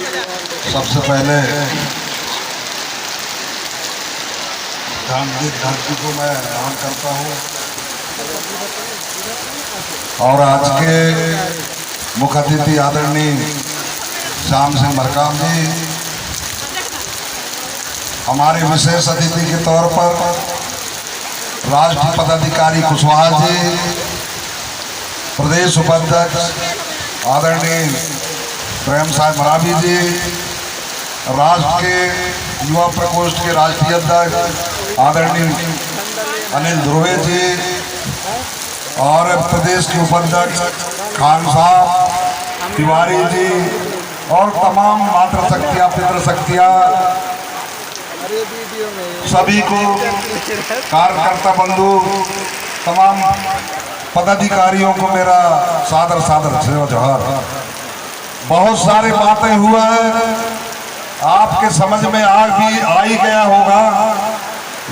सबसे पहले धरती को मैं नमन करता हूँ और आज के मुख्य अतिथि आदरणीय श्याम सिंह मरकाम जी, हमारे विशेष अतिथि के तौर पर राष्ट्रीय पदाधिकारी कुशवाहा जी, प्रदेश उपाध्यक्ष आदरणीय प्रेम साहब मरावी जी, राष्ट्र के युवा प्रकोष्ठ के राष्ट्रीय अध्यक्ष आदरणीय अनिल ध्रुवे जी और प्रदेश के उपाध्यक्ष खान साहब तिवारी जी और तमाम मातृशक्तियाँ पितृशक्तियाँ सभी को, कार्यकर्ता बंधु, तमाम पदाधिकारियों को मेरा सादर सादर जोहार। बहुत सारी बातें हुआ है, आपके समझ में आ ही गया होगा,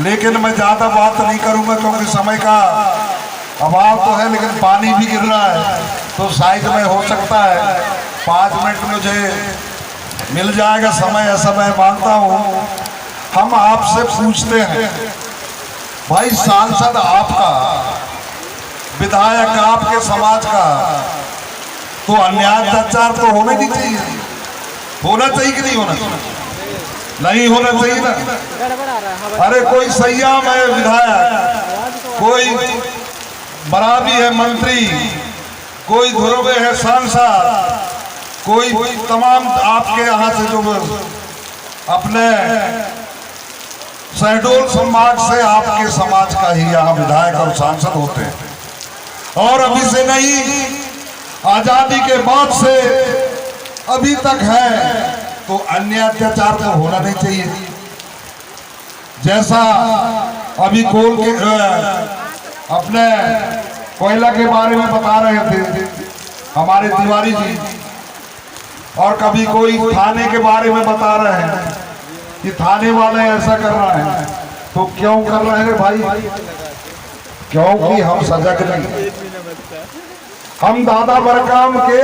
लेकिन मैं ज़्यादा बात नहीं करूँगा क्योंकि समय का अभाव तो है, लेकिन पानी भी गिर रहा है तो साइड में हो सकता है 5 मिनट मुझे मिल जाएगा समय, ऐसा मैं मानता हूँ। हम आपसे पूछते हैं, भाई सांसद आपका, विधायक आपके समाज का, तो अन्याय अत्याचार तो होना नहीं चाहिए। होना चाहिए कि नहीं होना चाहिए? नहीं होना चाहिए ना। अरे कोई संयम है विधायक, कोई बराबरी है मंत्री, कोई ध्रुवे है सांसद, कोई तमाम आपके यहाँ से जो अपने शहडोल समाज से आपके समाज का ही यहाँ विधायक और सांसद होते हैं। और अभी से नहीं, आजादी के बाद से अभी तक है, तो अन्याय अत्याचार तो होना नहीं चाहिए। जैसा अभी कोल के अपने कोयला के बारे में बता रहे थे हमारे तिवारी जी, और कभी कोई थाने के बारे में बता रहे हैं कि थाने वाले ऐसा कर रहे हैं, तो क्यों कर रहे हैं भाई? क्योंकि हम सजग नहीं, हम दादा बरकाम के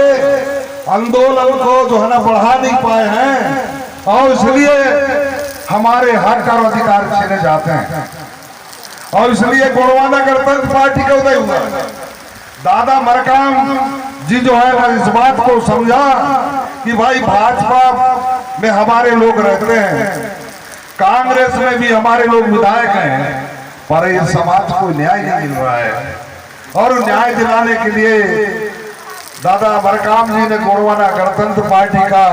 आंदोलन को जो है ना बढ़ा नहीं पाए हैं, और इसलिए हमारे हक और अधिकार छीने जाते हैं। और इसलिए गोंडवाना गणतंत्र पार्टी का उदय हुआ। दादा मरकाम जी जो है इस बात को समझा कि भाई भाजपा में हमारे लोग रहते हैं, कांग्रेस में भी हमारे लोग विधायक हैं, पर ये समाज को न्याय नहीं मिल रहा है। और न्याय दिलाने के लिए दादा मरकाम जी ने गोंडवाना गणतंत्र पार्टी का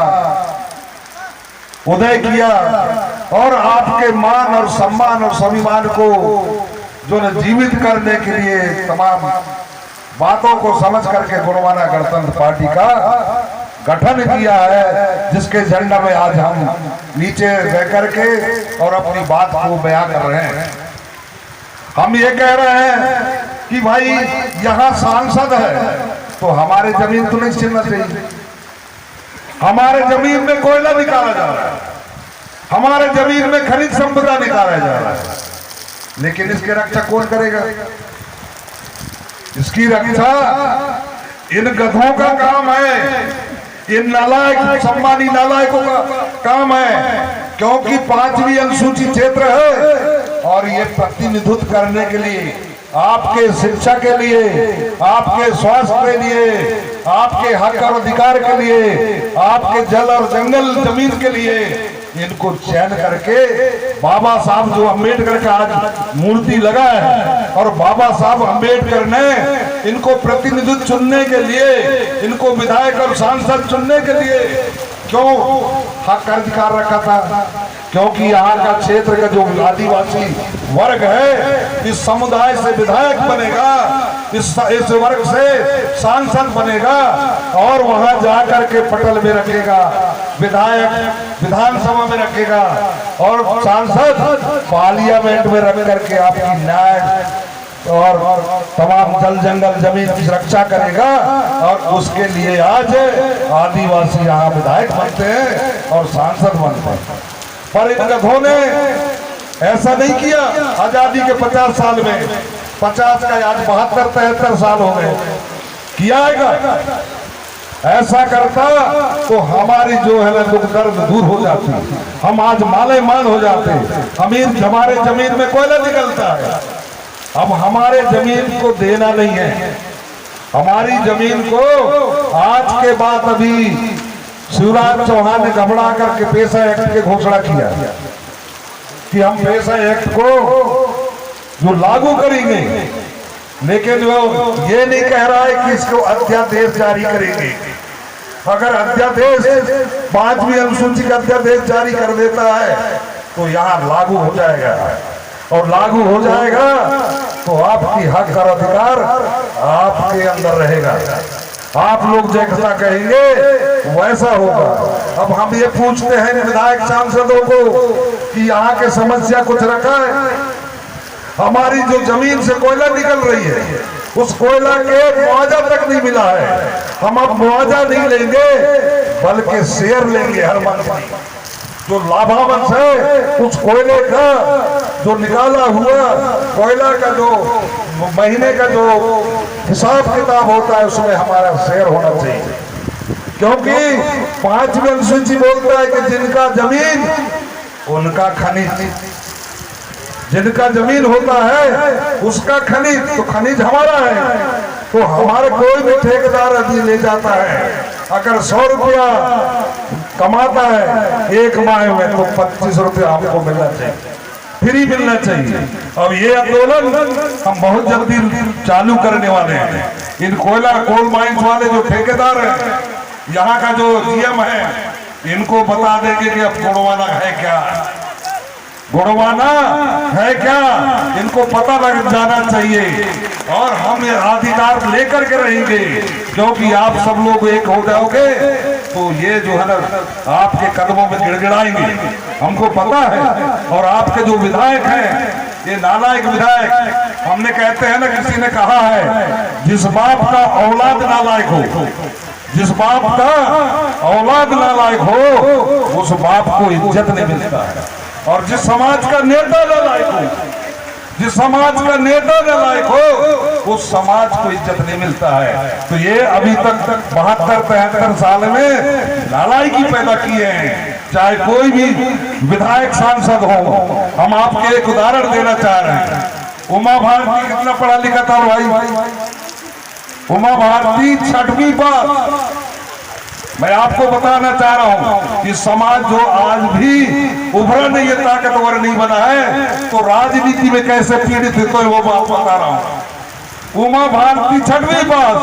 उदय किया, और आपके मान और सम्मान और स्वाभिमान को जो न जीवित करने के लिए तमाम बातों को समझ करके गोंडवाना गणतंत्र पार्टी का गठन किया है, जिसके झंडा में आज हम नीचे रह करके और अपनी बात को बयां कर रहे हैं। हम ये कह रहे हैं कि भाई यहाँ सांसद है तो हमारे जमीन तो नहीं छीनना चाहिए। हमारे जमीन में कोयला निकाला जा रहा है, हमारे जमीन में खनिज संपदा निकाला जा रहा है, लेकिन इसकी रक्षा कौन करेगा? इसकी रक्षा इन गधों का काम है, इन नालायक सम्मानी नालायकों का काम है, क्योंकि 5वीं अनुसूचित क्षेत्र है और ये प्रतिनिधित्व करने के लिए, आपके शिक्षा के लिए, आपके स्वास्थ्य के लिए, आपके हक और अधिकार के लिए, आपके जल और जंगल जमीन के लिए इनको चयन करके बाबा साहब जो अम्बेडकर का आज मूर्ति लगा है, और बाबा साहब अम्बेडकर ने इनको प्रतिनिधित्व चुनने के लिए, इनको विधायक और सांसद चुनने के लिए क्यों हक अधिकार रखा था? क्योंकि यहाँ का क्षेत्र का जो आदिवासी वर्ग है, इस समुदाय से विधायक बनेगा, इस वर्ग से सांसद बनेगा, और वहां जाकर के पटल में रखेगा, विधायक विधानसभा में रखेगा, और सांसद पार्लियामेंट में रख करके आपकी न्याय और तमाम जल जंगल जमीन की रक्षा करेगा। और उसके लिए आज आदिवासी यहाँ विधायक बनते हैं और सांसद बनते हैं। पर इन गधों ने ऐसा नहीं किया। आजादी के 50 साल में, 50 का आज 72-73 साल हो गए, किया है। ऐसा करता तो हमारी जो है ना दुख दर्द दूर हो जाती, हम आज माले मान हो जाते। अमीर हमारे जमीन में कोयला निकलता है, अब हमारे जमीन को देना नहीं है। हमारी जमीन को आज के बाद अभी शिवराज चौहान ने घबरा करके पेशा एक्ट की घोषणा किया कि हम पेशा एक्ट को जो लागू करेंगे, लेकिन वो ये नहीं कह रहा है कि इसको अध्यादेश जारी करेंगे। अगर अध्यादेश 5वीं अनुसूची का अध्यादेश जारी कर देता है तो यहाँ लागू हो जाएगा, और लागू हो जाएगा तो आपकी हक और अधिकार आपके अंदर रहेगा। आप लोग जैसा कहेंगे वैसा होगा। अब हम ये पूछते हैं विधायक सांसदों को कि यहाँ के समस्या कुछ रखा है? हमारी जो जमीन से कोयला निकल रही है उस कोयला के मुआवजा तक नहीं मिला है। हम अब मुआवजा नहीं लेंगे बल्कि शेयर लेंगे। हर मंत्री जो लाभांश है उस कोयले का जो निकाला हुआ कोयला का जो महीने का जो हिसाब किताब होता है उसमें हमारा शेयर होना चाहिए, क्योंकि 5वीं अनुसूची बोलता है कि जिनका जमीन उनका खनिज, जिनका जमीन होता है उसका खनिज, तो खनिज हमारा है। तो हमारे कोई भी ठेकेदार यदि ले जाता है, अगर 100 रुपया कमाता है एक माह में तो 25 रुपया हमको मिलना चाहिए, फ्री मिलना चाहिए। अब ये आंदोलन हम बहुत जल्दी चालू करने वाले हैं। इन कोल माइंस वाले जो ठेकेदार हैं, यहाँ का जो जीएम है, इनको बता देंगे कि अब गुणवाना है क्या, गुणवाना है क्या, इनको पता लग जाना चाहिए। और हम ये अधिकार लेकर के रहेंगे, क्योंकि आप सब लोग एक हो जाओगे तो ये जो है ना आपके कदमों में गिड़गिड़ाएंगे, हमको पता है। और आपके जो विधायक हैं ये नालायक विधायक, हमने कहते हैं ना, किसी ने कहा है जिस बाप का औलाद नालायक हो, जिस बाप का औलाद नालायक हो उस बाप को इज्जत नहीं मिलता है। और जिस समाज का नेता नालायक हो, जिस समाज का नेता नालायक हो उस समाज को इज्जत नहीं मिलता है। तो ये अभी तक 72-73 साल में नालायकी पैदा किए हैं, चाहे कोई भी विधायक सांसद हो। हम आपके एक उदाहरण देना चाह रहे हैं। उमा भारती कितना पढ़ा लिखा था भाई? उमा भारती 6वीं पास। मैं आपको बताना चाह रहा हूं कि समाज जो आज भी उभरा नहीं है, ताकतवर नहीं बना है, तो राजनीति में कैसे पीड़ित है तो वो बात बता रहा हूं। उमा भारती 6वीं पास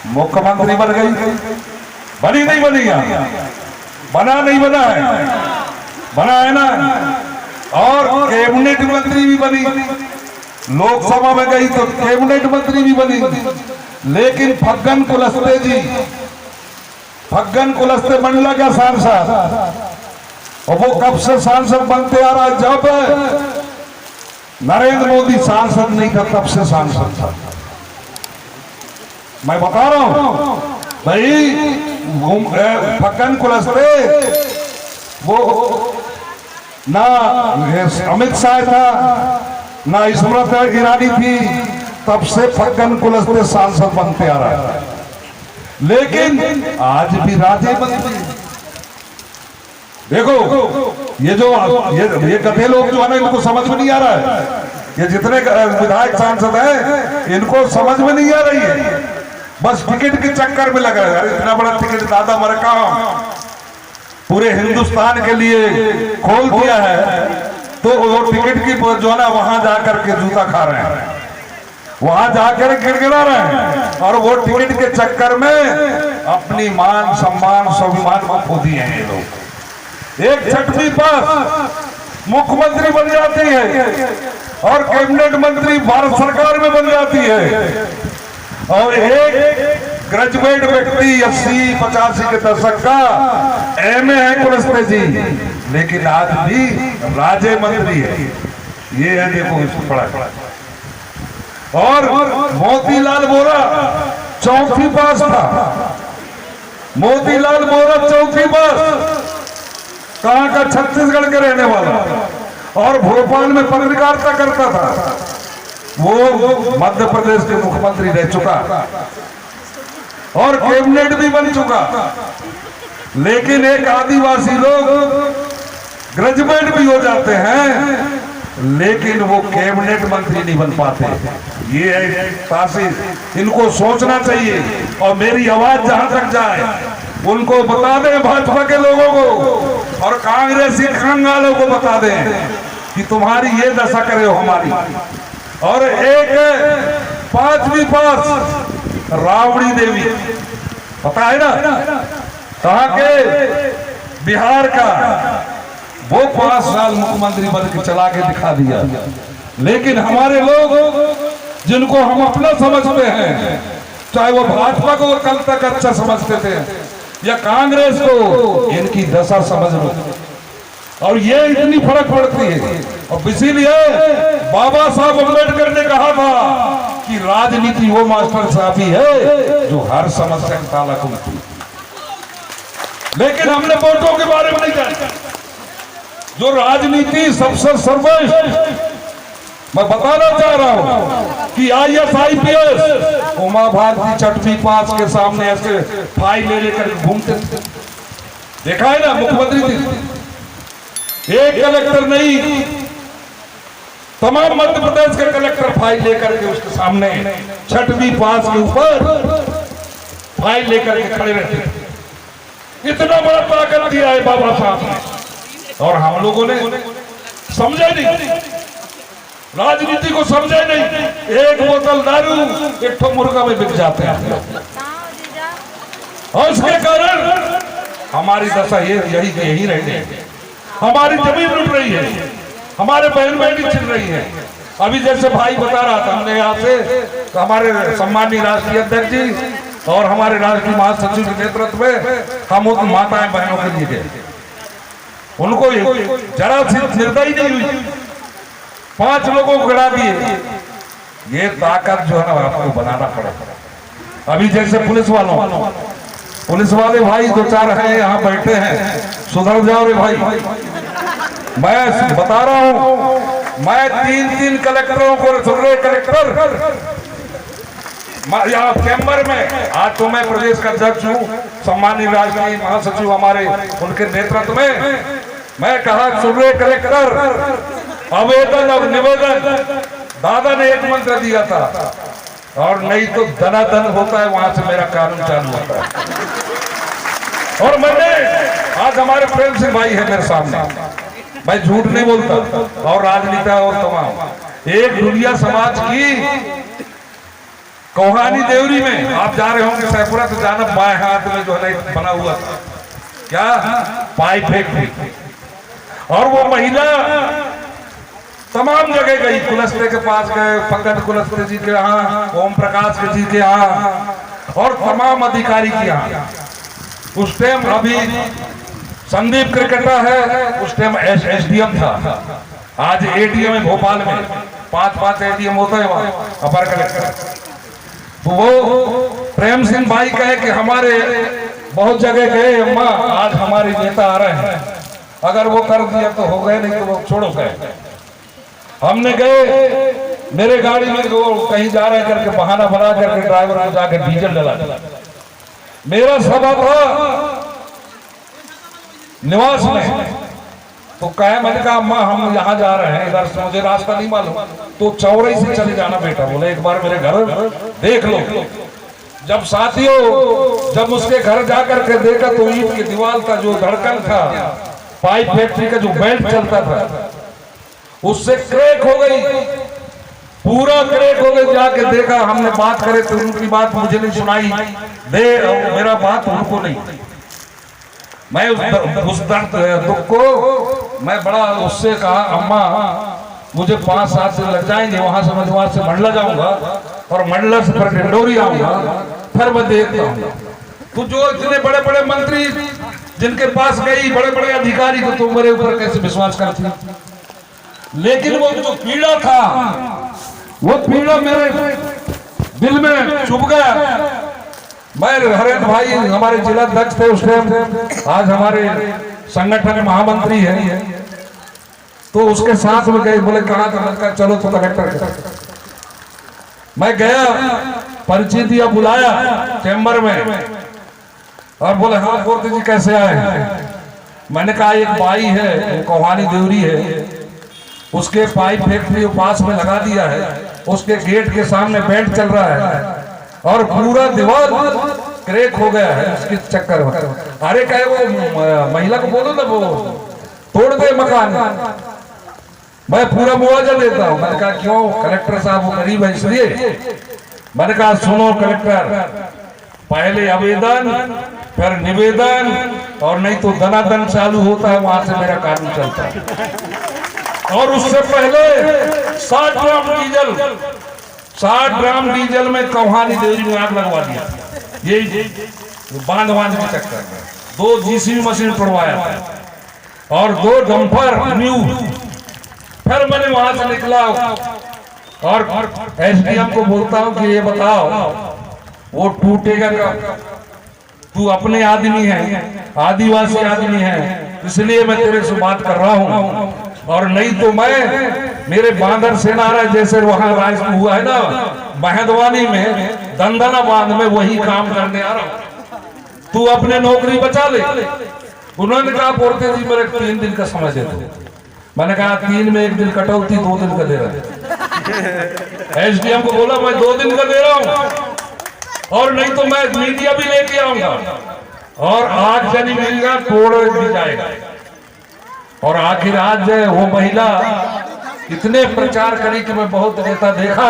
मुख्यमंत्री बन गई, बनी नहीं बनी? बना नहीं बना है? बना है ना। और कैबिनेट मंत्री भी बनी, लोकसभा में गई तो कैबिनेट मंत्री भी बनी। लेकिन फग्गन कुलस्ते जी, फग्गन कुलस्ते मंडला का सांसद, और वो कब से सांसद बनते आ रहा है? जब नरेंद्र मोदी सांसद नहीं था तब से सांसद था। मैं बता रहा हूं भाई, फग्गन कुलस्ते वो ना अमित शाह था ना स्मृति ईरानी थी, तब से फग्गन कुलस्ते सांसद बनते आ रहा है। लेकिन आज भी राजे मंत्री, देखो ये जो ये गधे लोग जो है ना, इनको समझ में नहीं आ रहा है। ये जितने विधायक सांसद हैं इनको समझ में नहीं आ रही है, बस टिकट के चक्कर में लगा है। इतना बड़ा टिकट दादा मरका पूरे हिंदुस्तान के लिए खोल दिया है, तो वो टिकट की जो है ना वहां जाकर के जूता खा रहे हैं, वहां जाकर गिड़गिड़ा रहे हैं, और वो टिकट के चक्कर में अपनी मान सम्मान स्वाभिमान को खो दिए हैं ये लोग। एक 6वीं पास मुख्यमंत्री बन जाती है और कैबिनेट मंत्री भारत सरकार में बन जाती है, और एक ग्रेजुएट व्यक्ति 80-85 के दशक का एमए है कुलस्ते जी, लेकिन आज भी राज्य मंत्री है। ये है, देखो इसको पढ़ा। और मोतीलाल वोरा 4वीं पास था। मोतीलाल वोरा 4वीं पास, कहां का? छत्तीसगढ़ के रहने वाला, और भोपाल में पत्रकारिता करता था। वो मध्य प्रदेश के मुख्यमंत्री रह चुका। और कैबिनेट भी बन चुका, लेकिन एक आदिवासी लोग ग्रेजुएट भी हो जाते हैं लेकिन वो कैबिनेट मंत्री नहीं बन पाते। ये है तासीर, इनको सोचना चाहिए। और मेरी आवाज जहां तक जाए उनको बता दें, भाजपा के लोगों को और कांग्रेसी खंगालों को बता दें कि तुम्हारी ये दशा करे हो हमारी। और एक 5वीं पास राबड़ी देवी, पता है ना कहाँ के, बिहार का, वो 5 साल मुख्यमंत्री बन के चला के दिखा दिया। लेकिन हमारे लोग जिनको हम अपना समझते हैं, चाहे वो भाजपा को कल तक अच्छा समझते थे या कांग्रेस को, इनकी दशा समझ लो। और ये इतनी फर्क पड़ती है। और इसीलिए बाबा साहब अम्बेडकर ने कहा था कि राजनीति वो मास्टर साहब ही है जो हर समस्या का ताला खोलती। लेकिन हमने वोटों के बारे में नहीं जाना। जो राजनीति सबसे सर्वश्रेष्ठ, मैं बताना चाह रहा हूं कि IAS IPS उमा भारती छठवीं पास के सामने ऐसे फाइल ले लेकर घूमते थे, देखा है ना मुख्यमंत्री थी। एक कलेक्टर नहीं, तमाम मध्य प्रदेश के कलेक्टर फाइल लेकर के उसके सामने छठवीं पास के ऊपर फाइल लेकर के खड़े रहते थे। इतना बड़ा ताकत दिया है बाबा साहब ने। और हम लोगों ने समझा नहीं, राजनीति को समझा नहीं। एक बोतल दारू एक ठो मुर्गा में बिक जाते हैं और इसके कारण हमारी दशा यही रह गई। हमारी जमीन लुट रही है, हमारे बहन बेटी छिन रही है। अभी जैसे भाई बता रहा था, हमने यहाँ से तो हमारे सम्मानीय राष्ट्रीय अध्यक्ष जी और हमारे राष्ट्रीय महासचिव के नेतृत्व में हम उन माताएं बहनों के लिए गए। उनको जरा सी निर्दयी नहीं हुई, 5 लोगों को गिरा दिए। ये ताकत जो है ना आपको बनाना पड़ेगा। अभी जैसे पुलिस वाले भाई 2-4 हैं यहाँ बैठे हैं, सुधर जाओ रे भाई। मैं बता रहा हूँ, मैं 3 कलेक्टरों को सुन रहे कलेक्टर यहाँ चैम्बर में, आज तो मैं प्रदेश का अध्यक्ष हूँ, सम्मानित राष्ट्रीय महासचिव हमारे उनके नेतृत्व में मैं कहा सुन रहे कलेक्टर, आवेदन और निवेदन, दादा ने एक मंत्र दिया था, और नहीं तो धनाधन होता है वहां से मेरा कानून चालू होता है। और मैंने आज हमारे प्रेम सिंह भाई है मेरे सामने, मैं झूठ नहीं बोलता, और राजनीति और तमाम एक दुनिया समाज की कोहानी देवरी में आप जा रहे होंगे सैपुरा तो जाना, बाएं हाथ में जो है बना हुआ था क्या पाइप फैक्ट्री, और वो महिला तमाम जगह गई, कुलस्ते के पास गए, पंकज कुलस्ते जी के यहाँ, ओम प्रकाश जी के यहाँ, और तमाम अधिकारी के यहाँ। उस टाइम अभी संदीप क्रिकेटर है, उस टाइम SDM था, आज ADM है भोपाल में, 5 ADM होता है वहाँ अपर कलेक्टर। तो वो प्रेम सिंह भाई कहे कि हमारे बहुत जगह गए अम्मा, आज हमारे नेता आ रहे हैं, अगर वो कर दिया तो हो गए, नहीं तो वो छोड़ो गए। हमने गए, मेरे गाड़ी में वो कहीं जा रहे करके बहाना बना करके ड्राइवर को जाकर डीजल डला। मेरा सभा था निवास में, तो कहे मैंने कहा अम्मा हम यहाँ जा रहे हैं, इधर से मुझे रास्ता नहीं मालूम, तो चौराई से चले जाना बेटा। बोले एक बार मेरे घर देख लो। जब साथियों जब उसके घर जाकर के देखा तो ईंट की दीवार का जो धड़कन था, पाइप फैक्ट्री का जो बेल्ट चलता था, उससे क्रैक हो गई, पूरा क्रैक हो गई। जाके देखा, हमने बात करे तो उनकी बात मुझे नहीं सुनाई दे, मेरा बात उनको नहीं। मैं उस दर्द दुख को मैं बड़ा उससे कहा अम्मा मुझे 5-7 दिन लग जाएंगे, वहां से मैं वहां से मंडला जाऊंगा और मंडला से फिर डिंडोरी आऊंगा, फिर मैं देखता हूँ। तो जो इतने बड़े बड़े मंत्री जिनके पास गई, बड़े बड़े अधिकारी को तुम मेरे ऊपर कैसे विश्वास करती? लेकिन वो जो पीड़ा था, वो पीड़ा मेरे दिल में चुभ गया। मैं हरेंद्र भाई हमारे जिला अध्यक्ष थे उस टाइम, आज हमारे संगठन महामंत्री हैं, तो उसके साथ में गए, बोले कहा था, चलो तो कलेक्टर मैं गया, परिचय दिया, बुलाया चैम्बर में और बोले हाँ मूर्ति जी कैसे आए। मैंने कहा एक बाई है, वो कोहानी देवरी है, उसके पाइप फैक्ट्री पास में लगा दिया है, उसके गेट के सामने बेंट चल रहा है और पूरा दीवार क्रैक हो गया है उसके चक्कर में। अरे कहे वो महिला को बोलो ना वो तोड़ दे मकान, मैं पूरा मुआवजा देता हूँ। मैंने कहा क्यों कलेक्टर साहब, वो गरीब है इसलिए। मैंने कहा सुनो कलेक्टर, पहले आवेदन फिर निवेदन और नहीं तो धनाधन चालू होता है, वहां से मेरा कानून चलता है। और उससे पहले 60 ग्राम डीजल में कोहानी देवरी में आग लगवा दिया, ये बांध के चक्कर में 2 जीसीबी मशीन तोड़वाया था और 2 डंपर न्यू। फिर मैंने वहां से निकला और एसडीएम को बोलता हूं कि ये बताओ वो टूटेगा कब? तू अपने आदमी है, आदिवासी आदमी है, इसलिए मैं तेरे से बात कर रहा हूं, और नहीं तो मैं मेरे बांदर सेना रहा जैसे वहां राज हुआ है ना महदवानी में दंदना बांध में, वही काम करने आ रहा हूं, तू अपने नौकरी बचा ले। उन्होंने कहा बोलते जी मेरे 3 दिन का समय दे दो। मैंने कहा 3 में 1 दिन कटौती, 2 दिन का दे रहा। एसडीएम को बोला मैं 2 दिन का दे रहा हूं और नहीं तो मैं मीडिया भी लेके आऊंगा और आज जानी मिलेगा तोड़ भी जाएगा। और आखिर आज वो महिला इतने प्रचार करी कि मैं बहुत नेता देखा,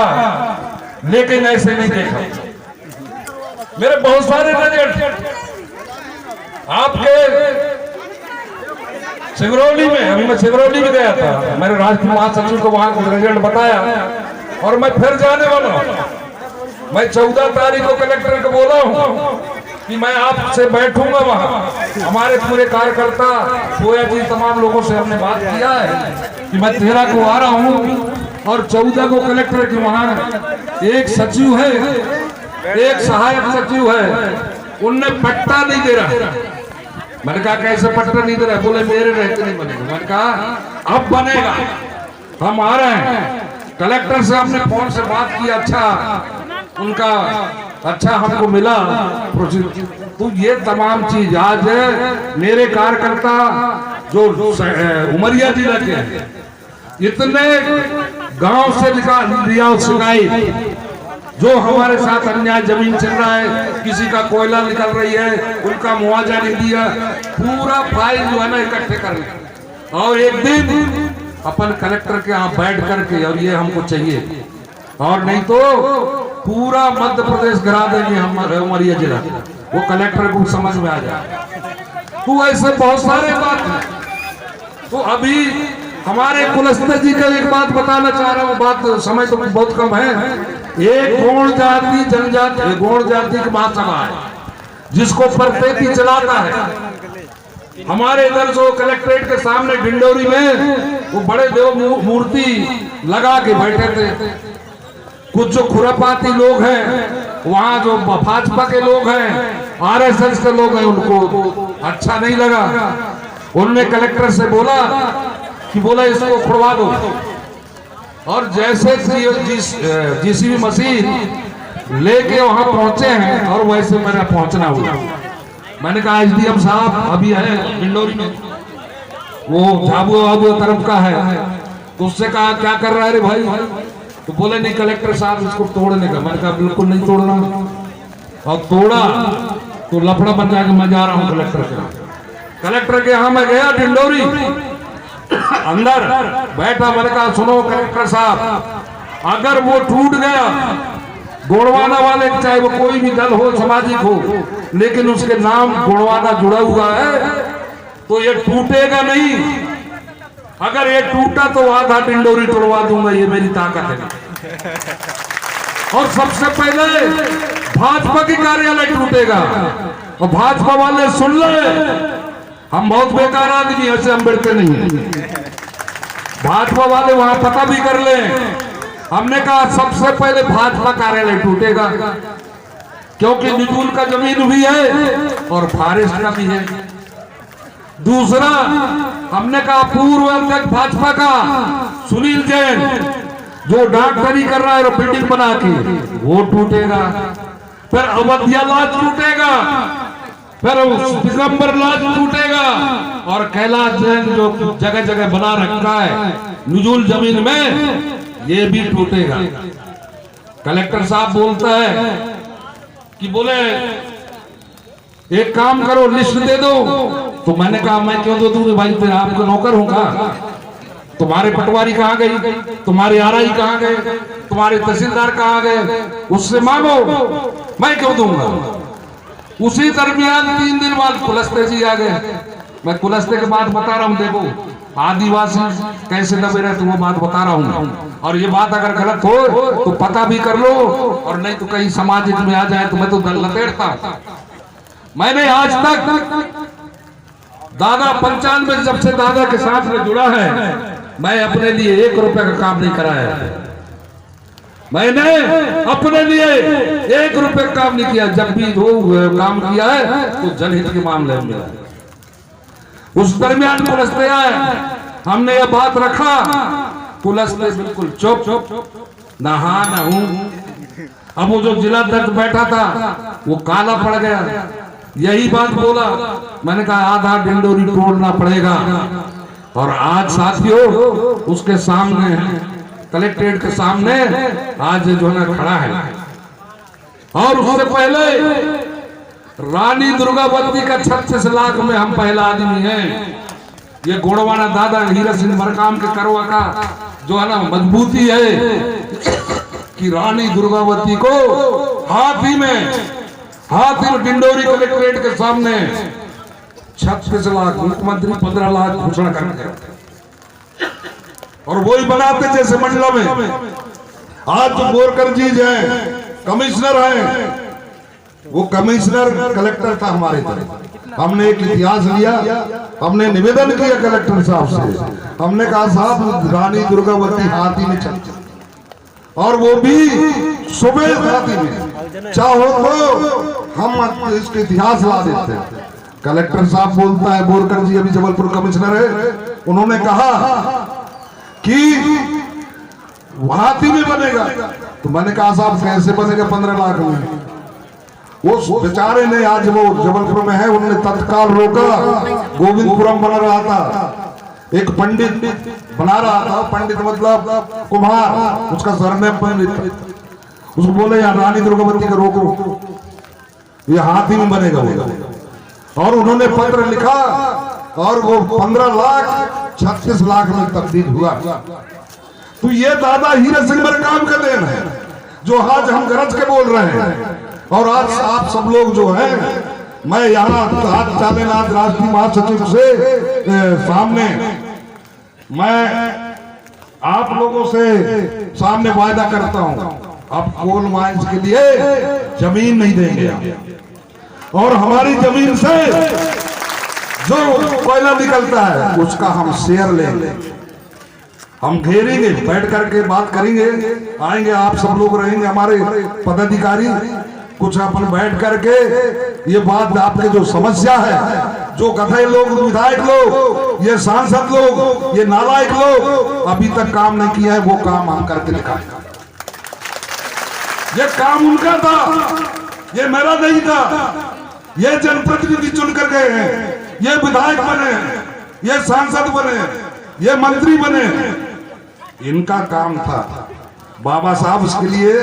लेकिन ऐसे नहीं देखा। मेरे बहुत सारे रिजल्ट आपके सिगरौली में, अभी मैं सिगरौली में गया था, मैंने राष्ट्रीय महासचिव को वहां का रिजल्ट बताया और मैं फिर जाने वाला हूं। मैं 14 तारीख को कलेक्टर को बोला हूं कि मैं आपसे बैठूंगा वहां। हमारे पूरे कार्यकर्ता सोया जी तमाम लोगों से हमने बात किया है कि मैं 13 को आ रहा हूं और 14 को कलेक्टर के वहां एक सचिव है, एक सहायक सचिव है, उनने पट्टा नहीं दे रहा। मैंने कहा कैसे पट्टा नहीं दे रहा? बोले मेरे रहते नहीं बनेगा। मैंने कहा अब बनेगा, हम आ रहे हैं। कलेक्टर से हमने फोन से बात की, अच्छा उनका अच्छा हमको मिला। तो ये तमाम चीज आज मेरे कार्यकर्ता जो उमरिया जिला के इतने गांव से निकाल लिया शिकायत, जो हमारे साथ अन्याय जमीन चल रहा है, किसी का कोयला निकल रही है, उनका मुआवजा नहीं दिया, पूरा फाइल जो है ना इकट्ठे कर लिया और एक दिन अपन कलेक्टर के यहाँ बैठ करके और ये हमको चाहिए, और नहीं तो पूरा मध्य प्रदेश गिरा देंगे हम उमरिया जिला। वो कलेक्टर को समझ में आ जाए। तो ऐसे बहुत सारे बात है। तो अभी हमारे कुलस्ते जी का एक बात बताना चाह रहा हूँ, बात समय तो बहुत कम है। एक गौड़ जाति जनजाति, गौड़ जाति की महासभा है जिसको प्रत्येकी चलाता है। हमारे इधर जो कलेक्ट्रेट के सामने डिंडोरी में वो बड़े देव मूर्ति लगा के बैठे थे। कुछ जो खुरापाती लोग हैं, वहाँ जो भाजपा के लोग हैं, आरएसएस के लोग हैं, उनको अच्छा नहीं लगा। उन्होंने कलेक्टर से बोला कि बोला इसको खुड़वा दो, और जैसे जीसीबी मशीन लेके वहां पहुंचे हैं और वैसे मेरा पहुंचना हुआ। मैंने कहा एसडीएम साहब अभी है डिंडोरी में, वो झाबुआ तरफ का है, तो उससे कहा क्या कर रहा है रे भाई? तो बोले नहीं कलेक्टर साहब इसको तोड़ने का। मैंने कहा बिल्कुल नहीं तोड़ना, और तोड़ा तो लफड़ा बन जाके मैं जा रहा हूँ कलेक्टर के यहाँ मैं गया डिंडोरी, अंदर बैठा। मैंने कहा सुनो कलेक्टर साहब, अगर वो टूट गया, गोड़वाना वाले चाहे वो कोई भी दल हो, सामाजिक हो, लेकिन उसके नाम गोड़वाना जुड़ा हुआ है तो ये टूटेगा नहीं। अगर ये टूटा तो आधा डिंडोरी तोड़वा दूंगा, ये मेरी ताकत है। और सबसे पहले भाजपा की कार्यालय टूटेगा, और भाजपा वाले सुन ले, हम बहुत बेकार आदमी ऐसे हम बढ़ते नहीं है। भाजपा वाले वहां पता भी कर ले। हमने कहा सबसे पहले भाजपा कार्यालय टूटेगा, क्योंकि निजूल का जमीन भी है और फॉरेस्ट का भी है। दूसरा हमने कहा पूर्व अध्यक्ष भाजपा का सुनील जैन जो डॉक्टरी कर रहा है बिल्डिंग बना के वो टूटेगा, फिर अवधिया लॉज टूटेगा, फिर दिगंबर लॉज टूटेगा, और कैलाश जैन जो जगह जगह बना रखा है नुजूल जमीन में ये भी टूटेगा। कलेक्टर साहब बोलता है कि बोले एक काम करो लिस्ट दे दो, तो मैंने कहा मैं क्यों दो दूंगी भाई, फिर आपको नौकर होगा। तुम्हारे पटवारी कहाँ गई, तुम्हारे आरआई कहाँ गए, तुम्हारे तहसीलदार कहाँ गए, उससे मांगो, मैं क्यों दूंगा। उसी दरमियान 3 दिन बाद कुलस्ते जी आ गए। मैं कुलस्ते की बात बता रहा हूँ, देखो आदिवासी कैसे दबे रहे तो वो बात बता रहा हूँ। और ये बात अगर गलत हो तो पता भी कर लो, और नहीं तो कहीं समाज में आ जाए तो मैं तो लतेड़ता। मैंने आज तक दादा 95 जब से दादा के साथ में जुड़ा है, मैं अपने लिए 1 रुपए का काम नहीं कराया। मैंने अपने लिए 1 रुपए का काम नहीं किया। जब भी वो काम किया है तो जनहित के मामले में। उस दरमियान पुलस्ते आए, हमने यह बात रखा, पुलस्ते बिल्कुल चुप, नहा न हूं। अब वो जो जिला दर्द बैठा था वो काला पड़ गया, यही बात बोला। मैंने कहा आधा डिंडोरी तोड़ना पड़ेगा। और आज साथियों उसके सामने कलेक्ट्रेट के सामने आज जो है खड़ा है। और उससे पहले रानी दुर्गावती का 36 लाख में हम पहला आदमी हैं। ये गोड़वाना दादा हीरा सिंह मरकाम के करवा का जो है ना मजबूती है कि रानी दुर्गावती को हाथी में डिंडोरी कलेक्ट्रेट के सामने 36 लाख, मुख्यमंत्री 15 लाख घोषणा कर दिया। और वही बनाते जैसे मंडला में आज जो बोरकर जी हैं कमिश्नर हैं, वो कमिश्नर कलेक्टर था हमारे तरफ। हमने एक इतिहास लिया, हमने निवेदन किया कलेक्टर साहब से, हमने कहा साहब रानी दुर्गावती हाथी में चल, और वो भी सुबह हाथी में, चाहो तो हम इसका इतिहास ला देते हैं। कलेक्टर साहब बोलता है, बोरकर जी अभी जबलपुर कमिश्नर है, उन्होंने कहा कि हाथी में बनेगा। तो मैंने कहा साहब कैसे बनेगा 15 लाख में। वो बेचारे ने आज वो जबलपुर में है, उन्होंने तत्काल रोका। गोविंदपुरम बना रहा था, एक पंडित बना रहा था, पंडित मतलब कुम्हार, उसका सरनेम पंडित। उसको बोले यार रानी दुर्गावती का रोको, ये हाथी में बनेगा वो। और उन्होंने पत्र लिखा और वो 15 लाख 36 लाख में तब्दील हुआ। तो ये दादा हीरा सिंह मरकाम का देन है जो आज हम गरज के बोल रहे हैं। और आज आप सब लोग जो है, मैं यहाँ चालेनाथ राष्ट्रीय महासचिव से सामने मैं आप लोगों से सामने वायदा करता हूँ, आप कोल माइंस के लिए जमीन नहीं देंगे, और हमारी जमीन से जो कोयला निकलता है उसका हम शेयर लेंगे। हम घेरेंगे, बैठ करके बात करेंगे, आएंगे आप सब लोग रहेंगे, हमारे पदाधिकारी कुछ अपन बैठ करके ये बात आपके जो समस्या है, जो गधे लोग, विधायक लोग, ये सांसद लोग, ये नालायक लोग अभी तक काम नहीं किया है, वो काम हम करके दिखाएंगे। ये काम उनका था, ये मेरा नहीं था। ये जनप्रतिनिधि चुन कर गए हैं, ये विधायक बने, ये सांसद बने, ये मंत्री बने, इनका काम था। बाबा साहब उसके लिए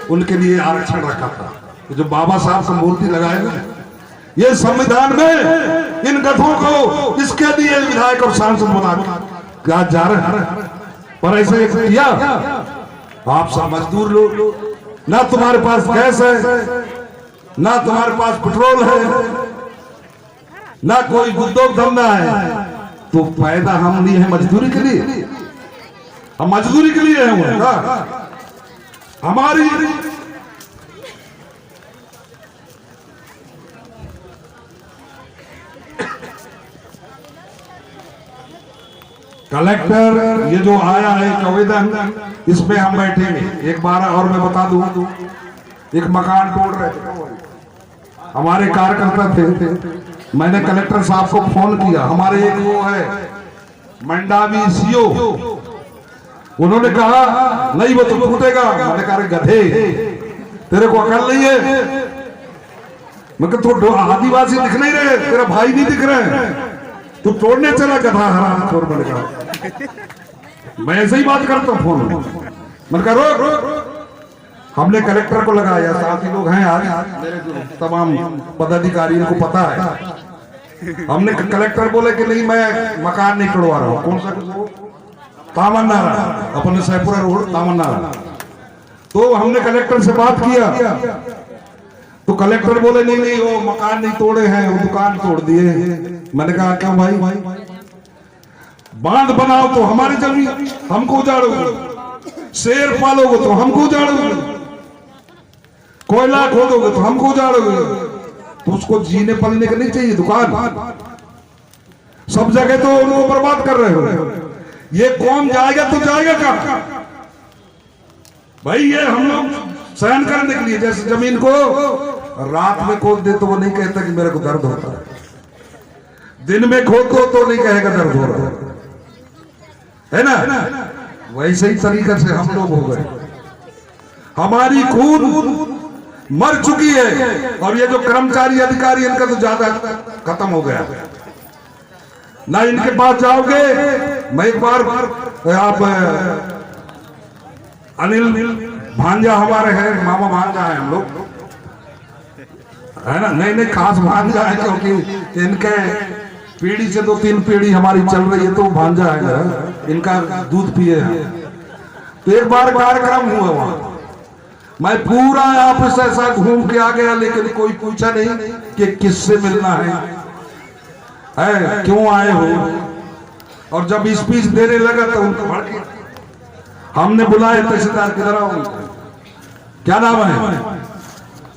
उनके लिए आरक्षण रखा था। जो बाबा साहब का मूर्ति लगाए ना, ये संविधान में इन गधों को इसके लिए विधायक और सांसद बना क्या जा रहे हैं। पर ऐसे किया, आप सब मजदूर लोग, ना तुम्हारे पास गैस है, ना तुम्हारे पास पेट्रोल है, ना कोई उद्योग धंधा है, तो फायदा हम लिए हैं मजदूरी के लिए, हम मजदूरी के लिए हैं। हमारी कलेक्टर ये जो आया है आवेदन, इसमें हम बैठेंगे। एक बार और मैं बता दूं, एक मकान तोड़ रहे थे हमारे कार्यकर्ता थे, मैंने कलेक्टर साहब को फोन किया। हमारे एक वो है मंडावी सीओ, उन्होंने कहा नहीं वो तो टूटेगा। मैंने कहा अरे गधे, तेरे को अकल नहीं है? मैं तो आदिवासी दिख नहीं रहे, तेरा भाई नहीं दिख रहे, तू तोड़ने चला गधा हराम खोर। मैंने कहा मैं ऐसे ही बात करता हूँ फोन में। मैंने कहा रोक। हमने कलेक्टर को लगाया, साथी लोग हैं आज मेरे जो तमाम पदाधिकारी, इनको पता है। हमने कलेक्टर बोले कि नहीं मैं मकान नहीं तोड़वा रहा हूँ। कौन सा? तामन्नारा, अपने सैपुरा रोड तामन्नारा। तो हमने कलेक्टर से बात किया तो कलेक्टर बोले नहीं वो मकान नहीं तोड़े हैं, वो दुकान तोड़ दिए। मैंने कहा क्यों भाई? बांध बनाओ तो हमारी जमीन हमको उजाड़ोगे, शेर पालोगे तो हमको उजाड़ोगे, कोयला खोदोगे तो हमको उजाड़ोगे। तो उसको जीने पलने का नहीं चाहिए दुकान? सब जगह तो उनको बर्बाद कर रहे हो। ये कौन जाएगा तो जाएगा कहां भाई? ये हम लोग सहन करने के लिए, जैसे जमीन को रात में खोद दे तो वो नहीं कहता कि मेरे को दर्द होता है, दिन में खोद दो तो नहीं कहेगा दर्द हो रहा है ना? वैसे ही तरीके से हम लोग हो गए। हमारी खून मर चुकी है और ये जो कर्मचारी अधिकारी इनका तो ज्यादा खत्म हो गया। ना इनके पास जाओगे। मैं एक बार आप अनिल भांजा हमारे हैं, मामा भांजा है हम लोग, है ना? नहीं खास भांजा है, क्योंकि इनके पीढ़ी से 2-3 पीढ़ी हमारी चल रही है, तो भांजा है ना, इनका दूध पिए हैं। तो एक बार कार्यक्रम हुआ वहां, मैं पूरा ऑफिस ऐसा घूम के आ गया, लेकिन कोई पूछा नहीं कि किससे मिलना है क्यों आए हो। और जब स्पीच देने लगा तो उनको भड़के। हमने बुलाए तहसीलदार, किधर आओ, क्या नाम है?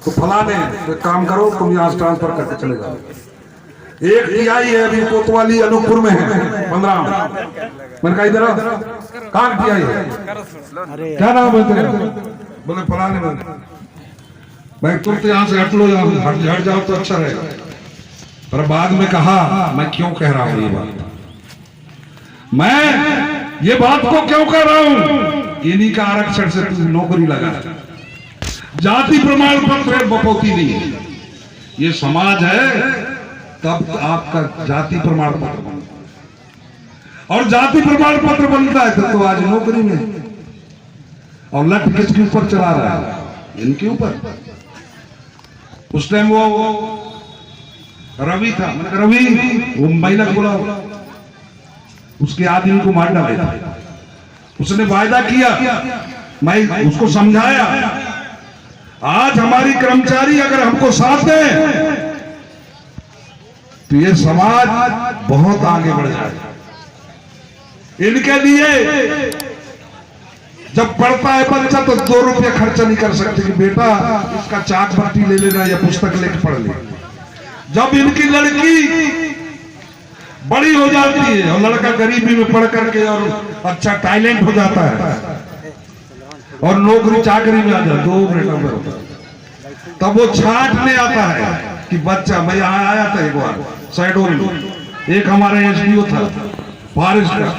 तो फलाने। तो काम करो तुम यहाँ ट्रांसफर करके चले जाओ। एक टीआई है अभी कोतवाली अनूपपुर में है 15। मैंने कहा इधर आओ, कहाँ टीआई है? क्या नाम है तेरा? बोले फलाने में। मैं तुरंत यहाँ से हट लो, हट जाओ तो अच्छा है। पर बाद में कहा मैं क्यों कह रहा हूं ये बात, मैं ये बात को क्यों कह रहा हूं? इन्हीं का आरक्षण से नौकरी लगा, जाति प्रमाण पत्र बपौती नहीं है। ये समाज है तब आपका जाति प्रमाण पत्र बनता, और जाति प्रमाण पत्र बनता है तो आज नौकरी में। और लट किसके ऊपर चला रहा है? इनके ऊपर। उस टाइम वो रवि था, मैंने कहा रवि वो महिला को बुलाओ, उसके आदमी को मार डाले। उसने वायदा किया, मैं उसको समझाया, आज हमारी कर्मचारी अगर हमको साथ दें तो ये समाज बहुत आगे बढ़ जाएगा। इनके लिए जब पढ़ता है बच्चा तो 2 रुपया खर्चा नहीं कर सकते कि बेटा इसका चाक पट्टी ले लेना या पुस्तक लेके पढ़ ले। जब इनकी लड़की बड़ी हो जाती है और लड़का गरीबी में पढ़ करके और अच्छा टैलेंट हो जाता है और नौकरी चाकरी में आ जाए, 2 बेटा में होता है, तब वो छांटने आता है कि बच्चा। मैं यहाँ आया था एक बार साइडों में, एक हमारा एसडीओ था फॉरेस्ट का,